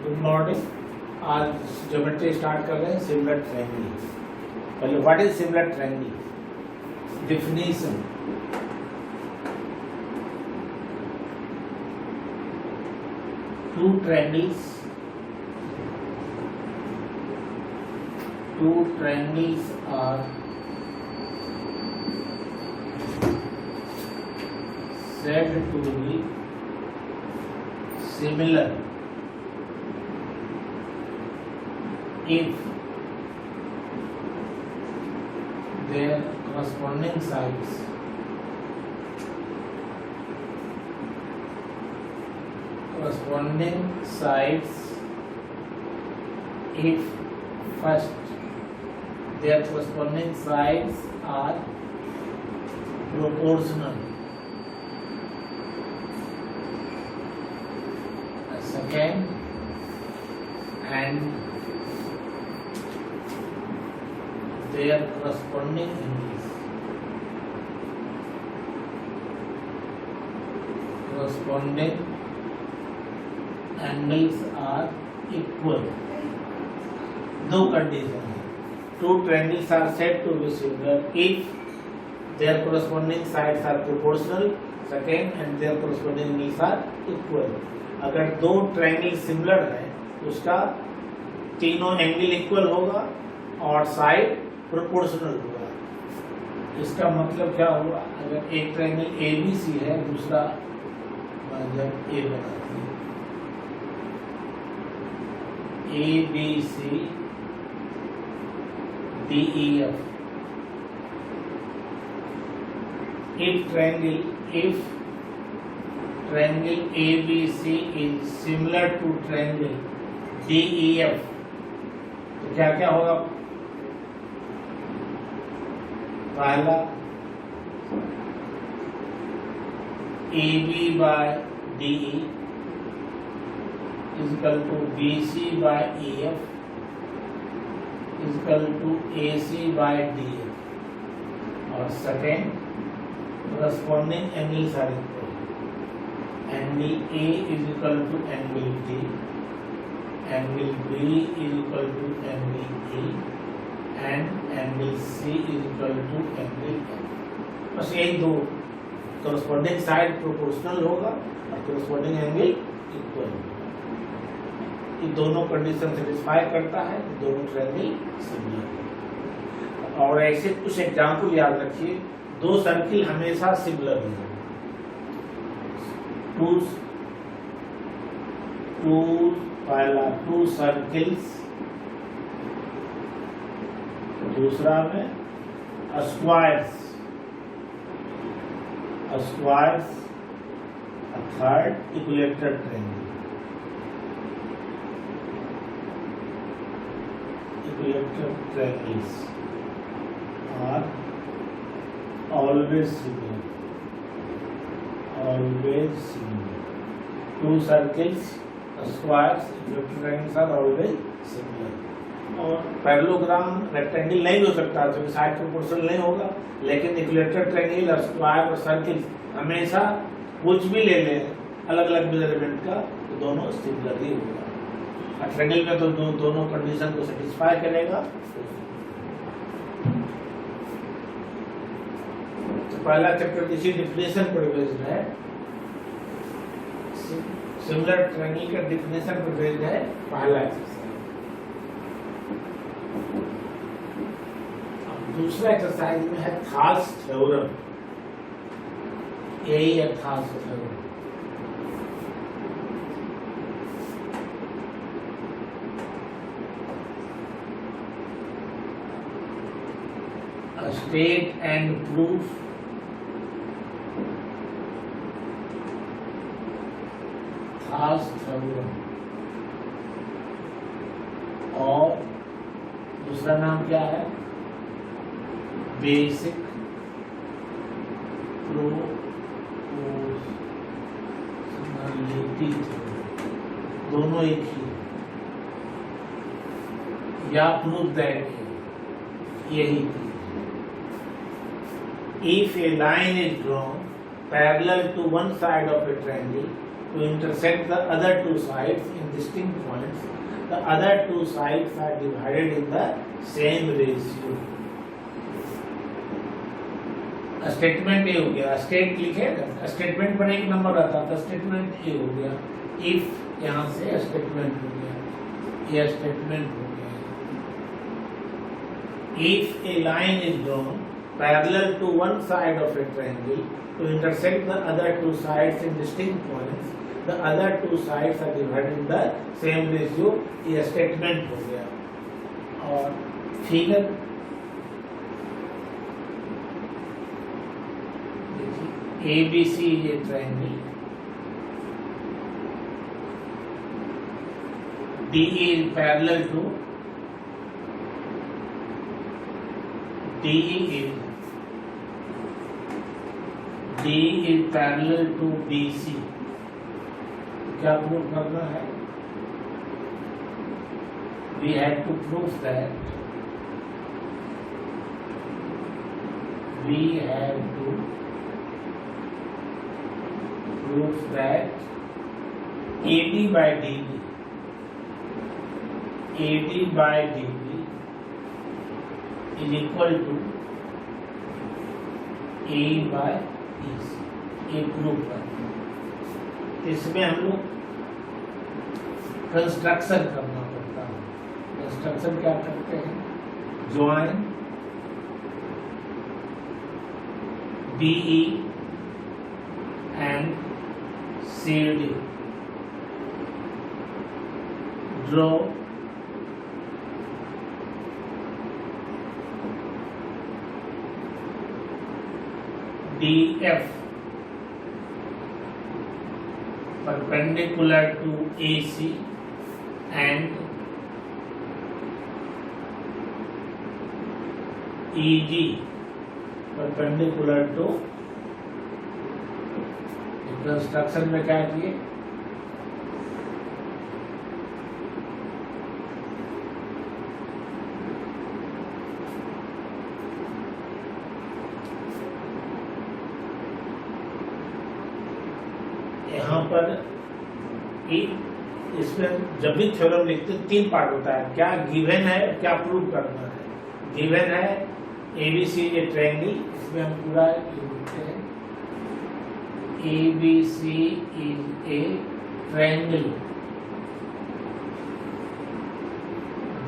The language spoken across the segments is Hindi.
Good morning. आज ज्योमेट्री स्टार्ट कर रहे हैं सिमिलर ट्रायंगल। पहले what is similar triangle? Definition. Two triangles are said to be similar if their corresponding sides if first their corresponding sides are proportional, second and their corresponding angles are equal. No condition. Two triangles are said to be similar if their corresponding sides are proportional, second and their corresponding angles are equal. अगर दो ट्रायंगल सिमिलर है उसका तीनों एंगल इक्वल होगा और साइड प्रोपोर्शनल होगा। इसका मतलब क्या होगा? अगर एक ट्रायंगल ABC है, दूसरा जब ए बनाती है ABC DEF, if triangle ABC is similar to triangle DEF, तो क्या क्या होगा? पहला AB by DE is equal to BC by EF is equal to AC by DF, और second corresponding angles are equal. Angle A is equal to angle D, angle B is equal to angle E, and angle C is equal to angle F. बस यही दो corresponding side proportional होगा और corresponding angle equal होगा। ये दोनों कंडीशन सेटिस्फाई करता है, दोनों ट्रायंगल सिमिलर। और ऐसे कुछ एग्जाम्पल याद रखिए। दो सर्किल हमेशा सिमिलर होंगे। पहला टू सर्किल्स, दूसरा में squares, third equilateral triangle. Equilateral triangles are always similar. Two circles, squares, equilateral triangles are always similar. और पैरेललोग्राम रेक्टेंगल नहीं हो सकता क्योंकि साइड प्रोपोर्शनल नहीं होगा, लेकिन इक्विलेटरल ट्रायंगल और स्क्वायर और सर्किल हमेशा कुछ भी ले लें अलग अलग मेजरमेंट का तो दोनों सिमिलर ही होगा। ट्रायंगल में तो दोनों कंडीशन को सेटिस्फाई करेगा। तो पहला चैप्टर इसी डिफिनेशन पर बेस्ड है। सिमिलर ट्रायंगल का डिफिनेशन पर बेस्ड है पहला एक्सरसाइज। अब दूसरा एक्सरसाइज में है थाल्स थ्योरम। यही है thalas theorem. State and proof Thomas theorem, और दूसरा नाम क्या है? Basic proportionality theorem. दोनों एक ही या प्रूफ दैट यही थी। If a line is drawn parallel to one side of a triangle to intersect the other two sides in distinct points. The other two sides are divided in the same ratio. Statement A हो गया, स्टेट लिखे स्टेटमेंट पर एक नंबर रहता था, स्टेटमेंट ए हो गया, इफ यहाँ से स्टेटमेंट हो गया, ये स्टेटमेंट हो गया। If a line is drawn parallel to one side of a triangle to intersect the other two sides in distinct points, the other two sides are divided in the same ratio, ये स्टेटमेंट हो गया। और फिगर देखिए ABC is a triangle, DE is parallel to D is parallel to BC। क्या प्रूव करना है? We have to prove that AD by DB is equal to A by EC। ये प्रूफ करना। इसमें हम लोग कंस्ट्रक्शन करना पड़ता है। कंस्ट्रक्शन क्या करते हैं? Join BE and CD, draw DF perpendicular to AC and EG perpendicular to। Construction में क्या किए? यहाँ पर इसमें जब भी थ्योरम लिखते हैं तीन पार्ट होता है, क्या गिवन है, क्या प्रूव करना है। गिवन है ABC ये ट्रायंगल, इसमें हम पूरा लिखते हैं ABC is a triangle,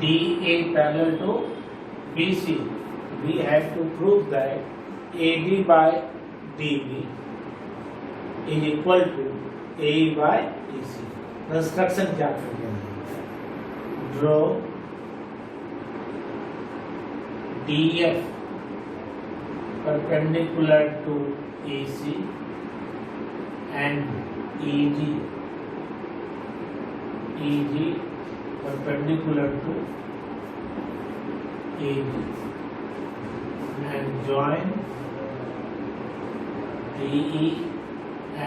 DA parallel to BC। We have to prove that AD by DB is equal to AE by EC। Construction क्या करते हैं? Draw DF perpendicular to AC and EG perpendicular to AG and join DE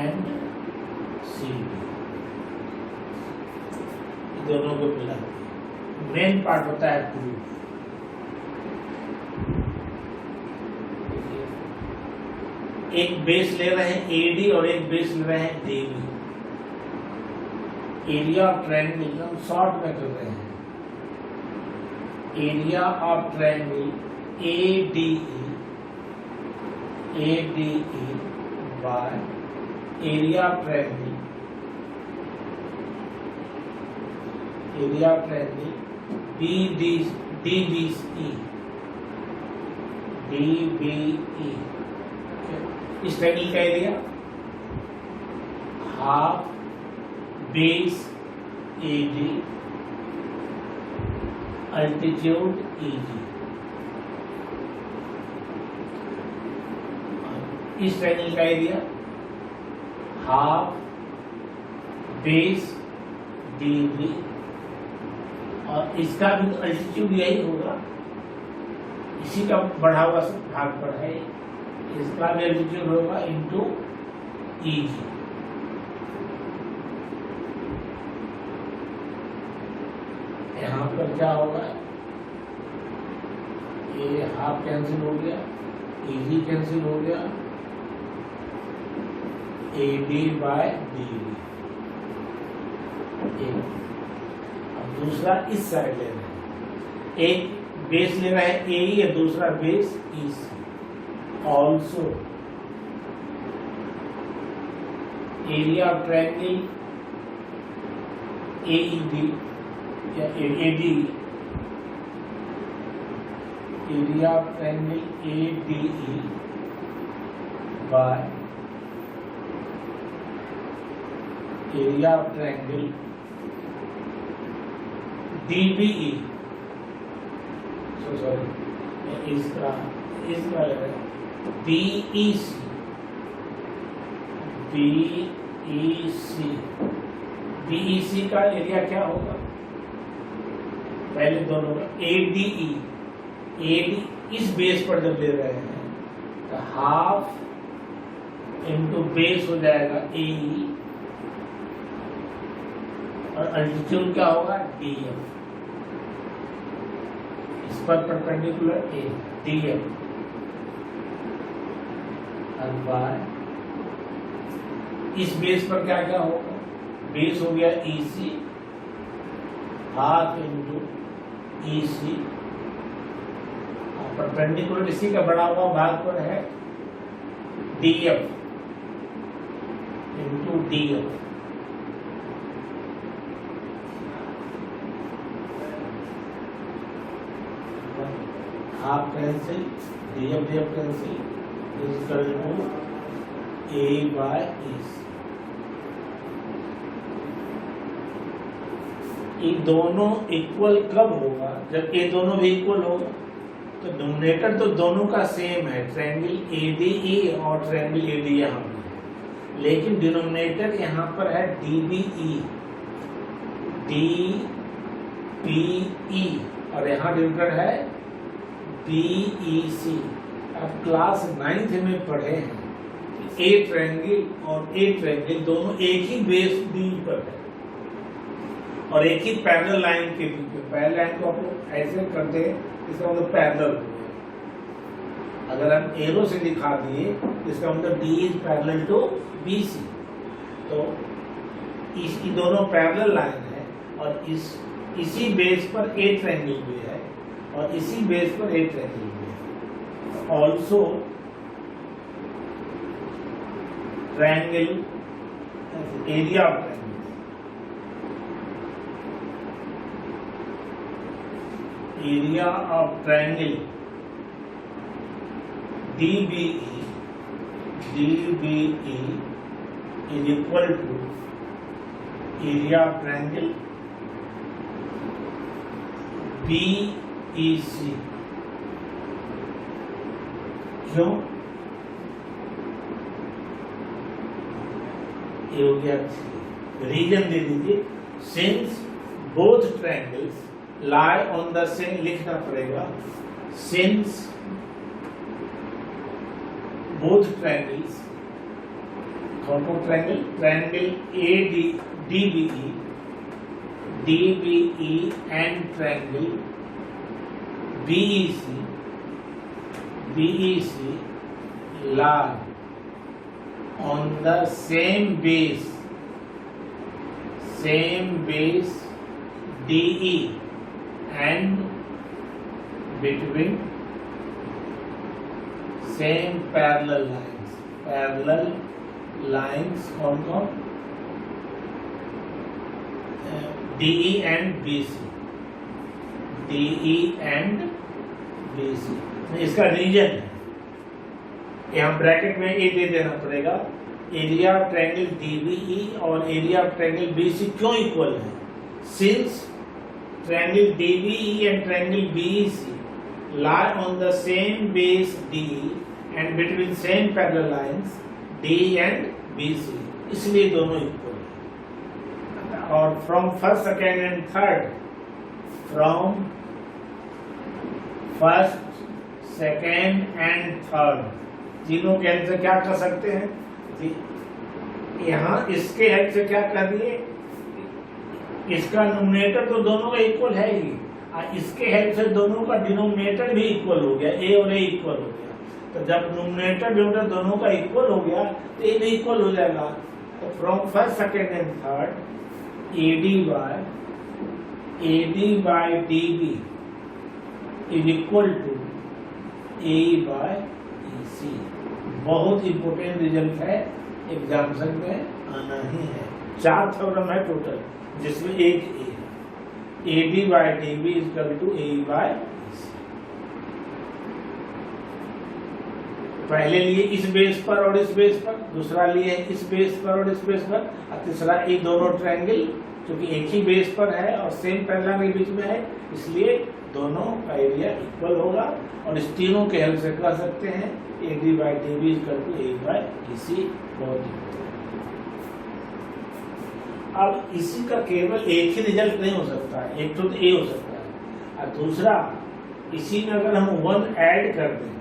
and CD। दोनों को मिला मेन पार्ट होता है प्रूफ। एक बेस ले रहे हैं AD और एक बेस ले रहे हैं DB। एरिया ऑफ ट्रायंगल हम शॉर्ट में कर रहे हैं। Area of triangle ADE by area of triangle DBE इस ट्रायंगल का area half base AD altitude EG। इस ट्रायंगल का एरिया हाफ बेस DB और इसका भी अल्टीट्यूड यही होगा, इसी का बढ़ा हुआ भाग पर है, इसका भी अल्टीट्यूड होगा इनटू EG। यहाँ पर क्या होगा? ये हाफ कैंसिल हो गया, EG कैंसिल हो गया, AD by DB। ए। अब दूसरा इस साइड ले रहे हैं, एक बेस ले रहा है ए या दूसरा base E C. Also area of triangle AED या AD, area of triangle ADE by area of triangle DBE, sorry इसका BEC का एरिया क्या होगा? पहले दोनों का ADE इस बेस पर जब ले रहे हैं तो हाफ इनटू बेस हो जाएगा AE और अल्टीट्यूड क्या होगा? DF। इस पर परपेंडिकुलर DF और बाय इस बेस पर क्या क्या होगा? बेस हो गया EC, half into EC, perpendicular इसी का बड़ा हुआ भाग पर है DF into DF। Half cancel, DF cancel, is equal to A by EC। ये दोनों इक्वल कब होगा? जब ये दोनों भी इक्वल होगा। तो डिनोमिनेटर तो दोनों का सेम है, ट्रायंगल ADE और ट्रायंगल AD यहाँ पर है, लेकिन डिनोमिनेटर यहाँ पर है DBE, DPE और यहाँ डिनोमिनेटर है BEC। अब क्लास 9th में पढ़े हैं ए ट्रायंगल और ए ट्रायंगल दोनों एक ही बेस D पर है और एक ही पैरेलल लाइन के बीच में। पैरेलल लाइन को आप लोग ऐसे करते हैं, इसका मतलब पैरेलल हो गया। अगर हम एरो से दिखा दिए इसका मतलब D is parallel to BC। तो इसकी दोनों पैरेलल लाइन है और इसी बेस पर ए ट्रायंगल भी है और इसी बेस पर ए ट्रायंगल भी है। Also triangle area of area of triangle DBE is equal to area of triangle BEC। क्यों? ये हो गया, रीजन दे दीजिए। Since both triangles lie on the same, लिखना पड़ेगा, since both triangles, triangle DBE and triangle BEC lie on the same base DE and between same parallel lines कौन DE and BC इसका रीजन है, यहाँ ब्रैकेट में ये दे देना पड़ेगा। एरिया ऑफ ट्रायंगल DBE और एरिया ऑफ ट्रायंगल BC क्यों इक्वल है? Since triangle DBE and triangle BEC lie on the same base D and between same parallel lines D and BC, इसलिए दोनों इक्वल है। और from first, second and third, from first, second and third तीनों के हेल्प से क्या कर सकते हैं? यहाँ इसके हेल्प से क्या कर दिए? इसका नोमिनेटर तो दोनों का इक्वल है ही, इसके हेल्प से दोनों का डिनोमिनेटर भी इक्वल हो गया, ए और ए इक्वल हो गया। तो जब नोमिनेटर डिनोमिनेटर दोनों का इक्वल हो गया तो ए भी इक्वल हो जाएगा। तो from first, second and third AD by DB is equal to AE by EC। बहुत इंपोर्टेंट रिजल्ट है, एग्जामिनेशन में आना ही है। 4 थ्योरम है टोटल, जिसमें एक ए है। AD by DB is equal to AE by EC। पहले लिए इस बेस पर और इस बेस पर, दूसरा लिए इस बेस पर और इस बेस पर, और तीसरा ये दोनों ट्रायंगल क्योंकि एक ही बेस पर है और सेम पैरेलल के बीच में है, इसलिए दोनों का एरिया इक्वल होगा। और इस तीनों के हेल्प से कर सकते हैं AD by DB is equal to AE by EC। बहुत इम्पोर्टेंट। अब इसी का केवल एक ही रिजल्ट नहीं हो सकता है, एक तो ए हो सकता है, और दूसरा इसी में अगर हम 1 ऐड कर दें,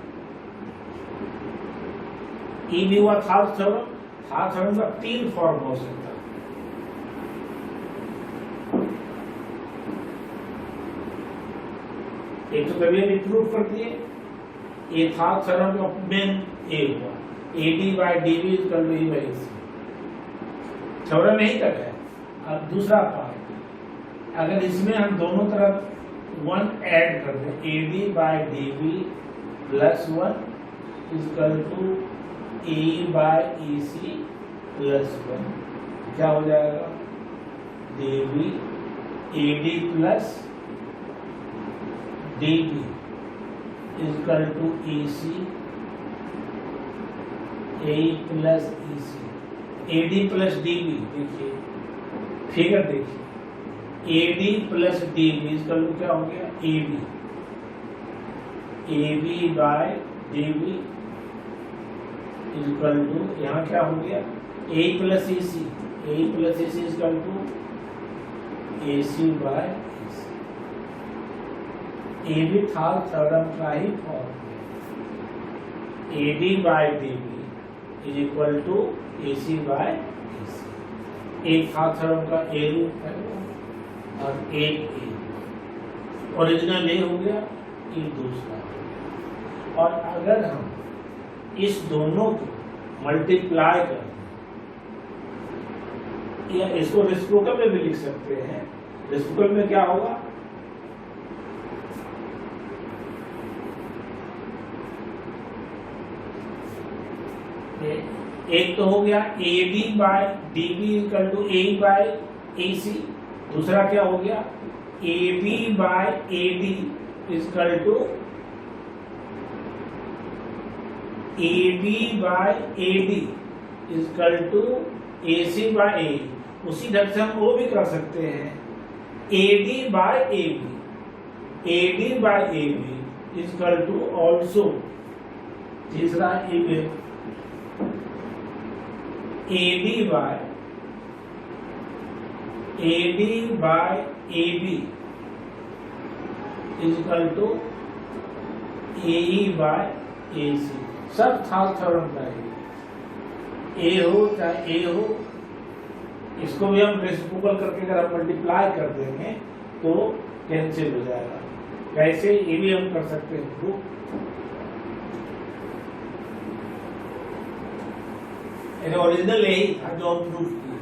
ई भी हुआ थर्ड थ्योरम का 3 फॉर्म हो सकता है। एक तो कभी हम प्रूफ कर दिए, ये था थ्योरम का मेन ए हुआ, AD by DB is equal to E by EC। Theorem यही तक है। अब दूसरा पार्ट, अगर इसमें हम दोनों तरफ 1 ऐड कर दें, AD by DB plus 1 is equal to AE by EC plus 1, क्या हो जाएगा? DB AD plus DB is equal to EC AE plus EC। AD plus DB देखिए, फिगर देखिए, AD plus DB is equal to क्या हो गया? AB by DB is equal to, यहाँ क्या हो गया? AE plus EC is equal to AC by EC। ये भी था थ्योरम का ही form. AD by DB is equal to AC by EC। एक था थ्योरम का ए रूप है और एक ए, ओरिजिनल ए हो गया, ये दूसरा। और अगर हम इस दोनों को मल्टीप्लाई करें, या इसको रेसिप्रोकल में भी लिख सकते हैं। रेसिप्रोकल में क्या होगा? एक तो हो गया AD by DB equal to AE by AC, दूसरा क्या हो गया? AB by AD equal to AB by AD equal to AC by AE। उसी ढंग से हम वो भी कर सकते हैं, AD by AB equal to also, तीसरा AD by AB is equal to AE by AC। सब थर्ड थ्योरम का है, ए हो चाहे ए हो, इसको भी हम रेसिप्रोकल करके अगर हम मल्टीप्लाई कर देंगे तो कैंसिल हो जाएगा। कैसे? ये भी हम कर सकते हैं प्रूफ। ओरिजिनल यही था जो हम प्रूफ किए।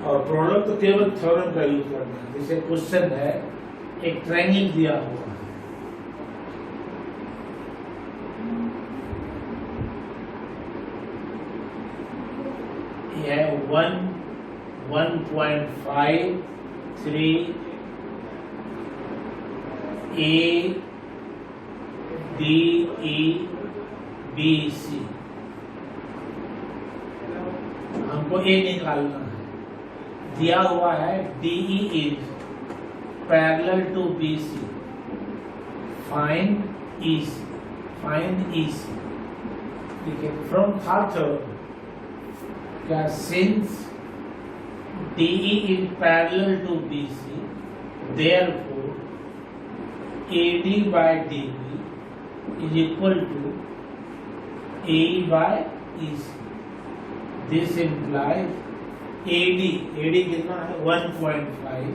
और प्रॉब्लम तो केवल थ्योरम का यूज करना है। जैसे क्वेश्चन है, एक ट्रायंगल दिया हुआ है, यह 1.53 ADEBC, हमको ए निकालना है। दिया हुआ है DE is parallel to BC, find EC। देखिए फ्रॉम थर्ड थ्योरम क्या, since DE is parallel to BC, therefore AD by DB is equal to AE by EC। This implies AD कितना है 1.5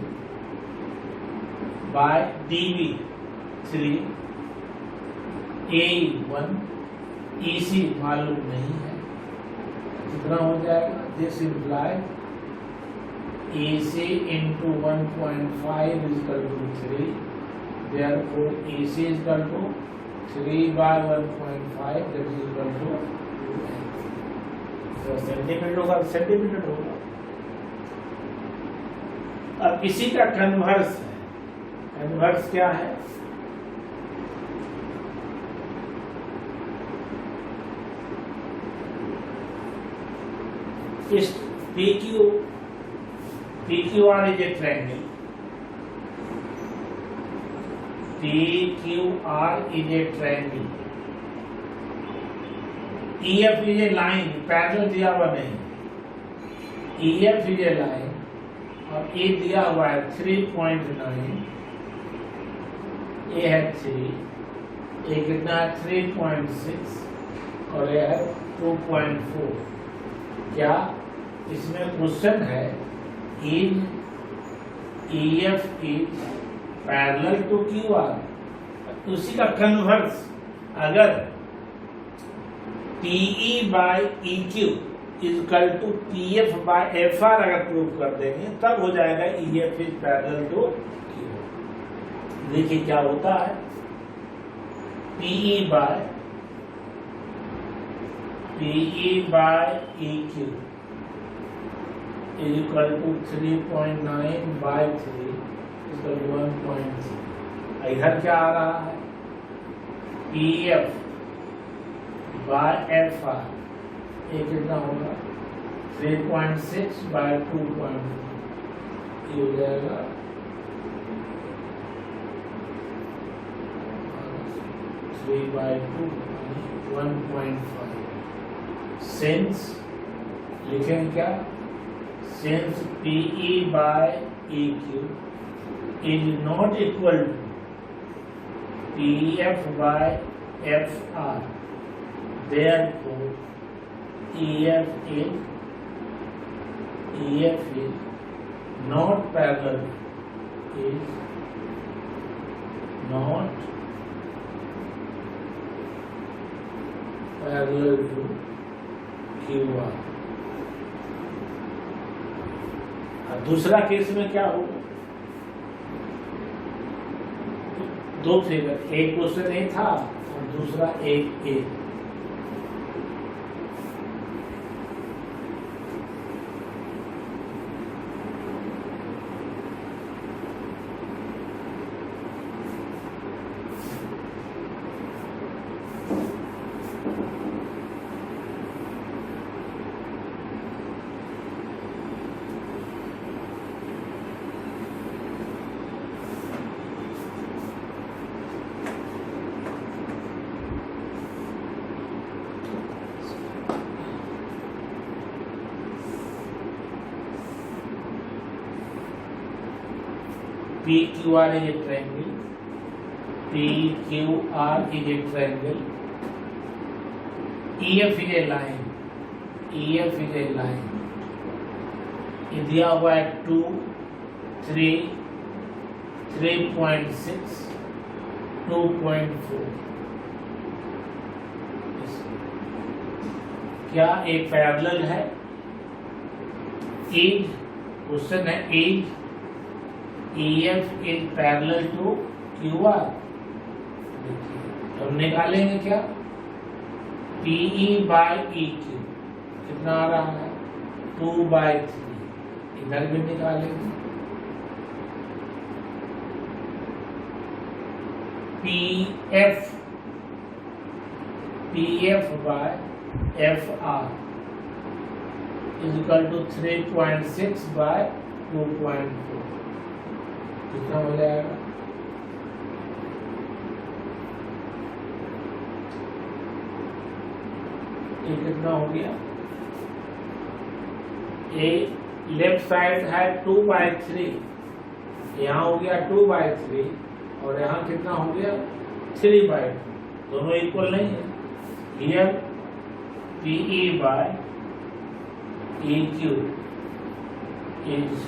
बाय डीबी 3 A1 EC मालूम नहीं है, कितना हो जाएगा? This implies AC into 1.5 is equal to 3. Therefore, AC is equal to 3 by 1.5, that is equal to 2n. तो सेंटीमीटर होगा, सेंटीमीटर होगा। अब इसी का कन्वर्स है। कन्वर्स क्या है? इस PQR is a triangle. PQR is a triangle. EF is a line, parallel दिया हुआ नहीं। EF is a line और A दिया हुआ है 3.9, A है 3, A कितना है 3.6 और A है 2.4। क्या इसमें क्वेश्चन है in EF is parallel to QR? उसी का कन्वर्स, अगर PE by EQ is equal to PF by FR अगर प्रूव कर देंगे तब हो जाएगा EF is parallel to QR। देखिए क्या होता है, PE by EQ is equal to 3.9 by 3 is equal to 1.3। इधर क्या आ रहा है? EF by FR, ये कितना होगा? 3.6 by 2.4, ये हो जाएगा 3 by 2 1.5। सिंस लिखेंगे क्या? Since PE by EQ is not equal to PF by FR, therefore EF is not parallel, is not parallel to QR। दूसरा केस में क्या होगा? दो फिगर, एक क्वेश्चन ए था और दूसरा एक ए। PQR is a triangle. PQR is a triangle. EF is a line. EF is a line. ये दिया हुआ है 2, 3, 3.6, 2.4। क्या एक पैरेलल है? एज क्वेश्चन है, as EF is parallel to QR। हम निकालेंगे क्या? PE by EQ कितना आ रहा है? 2 by 3। इधर भी निकालेंगे। PF by FR is equal to 3.6 by 2.4। कितना हो जाएगा? ये कितना हो गया? ये लेफ्ट साइड है 2 by 3, यहाँ हो गया 2 by 3 और यहाँ कितना हो गया 3 by 2, दोनों इक्वल नहीं है। Here PE by EQ is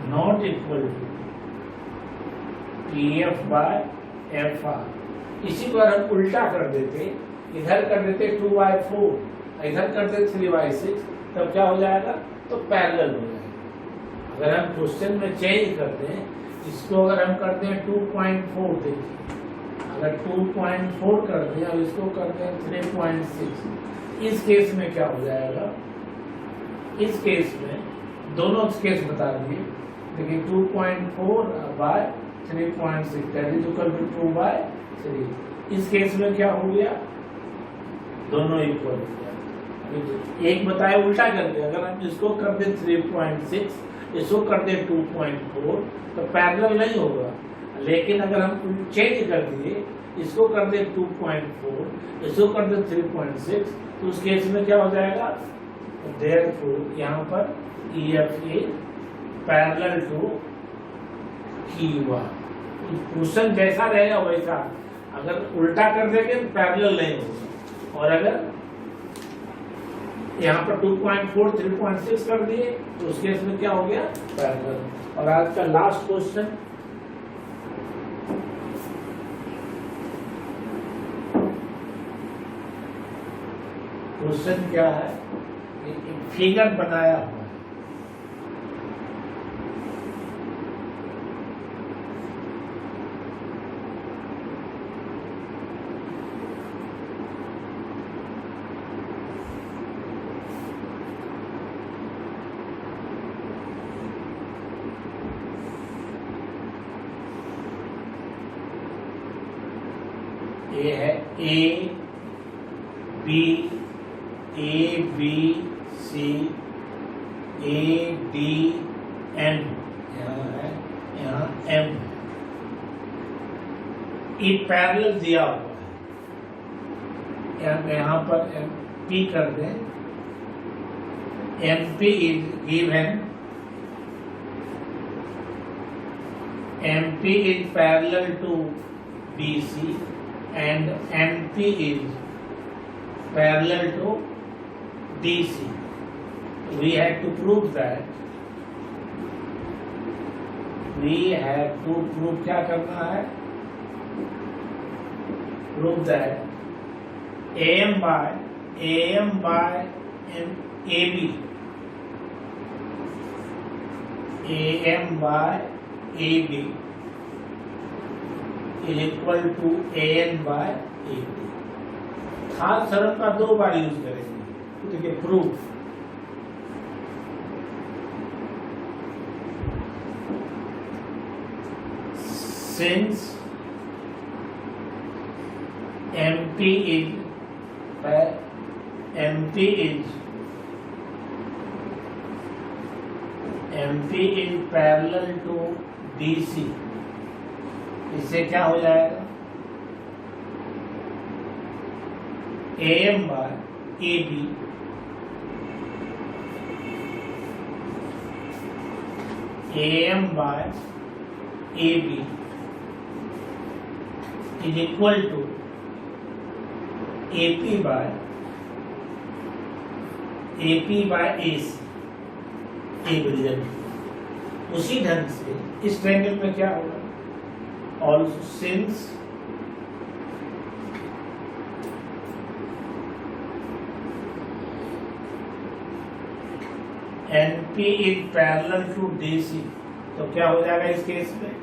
not equal to PF by FR। इसी को अगर हम उल्टा कर देते, इधर कर देते 2/4, इधर कर देते 3/6, तब क्या हो जाएगा? तो पैरेलल हो जाएगा। अगर हम क्वेश्चन में चेंज करते हैं, इसको अगर हम करते हैं 2.4, देखिए अगर 2.4 करते हैं और इसको करते हैं 3.6, इस केस में क्या हो जाएगा? इस केस में दोनों केस बता दिए। देखिए 2.4 by 3.6 that is equal to 2/3। इस केस में क्या हो गया? दोनों इक्वल हो गया। एक बताए उल्टा करके, अगर हम इसको कर दे 3.6, इसको कर दे 2.4, तो पैरेलल नहीं होगा। लेकिन अगर हम चेंज कर दिए, इसको कर दे 2.4, इसको कर दे 3.6, तो उस केस में क्या हो जाएगा? देयरफॉर यहाँ पर EF is parallel to QR। Question जैसा रहेगा वैसा, अगर उल्टा कर देंगे तो पैरेलल नहीं होगा। और अगर यहाँ पर 2.4 3.6 कर दिए, तो उस केस में क्या हो गया? पैरेलल। और आज का लास्ट क्वेश्चन, क्वेश्चन क्या है? एक फिगर बनाया हुआ है, ये है A B C A D N, यहाँ है, यहाँ M। ये पैरेलल दिया हुआ है, यहाँ पर P कर दें। MP is given, MP is parallel to BC and MP is parallel to DC। We have to prove that, क्या करना है? Prove that AM by AB is equal to AN by AB। खास थ्योरम का 2 बार यूज करेंगे। देखिए proof, since MP is parallel to DC, इससे क्या हो जाएगा? AM by AB is equal to AP by AC। एक रिजल्ट उसी ढंग से इस ट्रायंगल में क्या होगा? Also since NP is parallel to DC, तो क्या हो जाएगा इस केस में?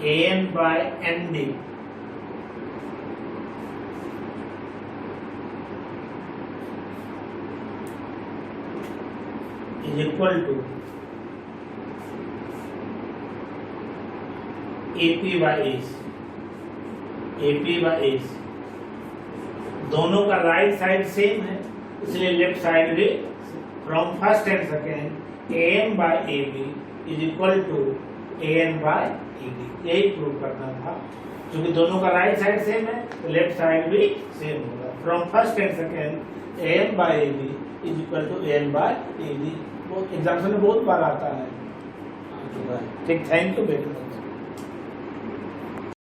AN by ND is equal to AP by AC। दोनों का राइट साइड सेम है, इसलिए लेफ्ट साइड भी from first and second AM by AB is equal to AN by AD। यही प्रूव करना था। क्योंकि दोनों का राइट साइड सेम है, तो लेफ्ट साइड भी सेम होगा। From first and second AM by AB is equal to AN by AD। वो एग्जाम्पल में बहुत बार आता है। Okay bye. ठीक, थैंक यू, बेटर।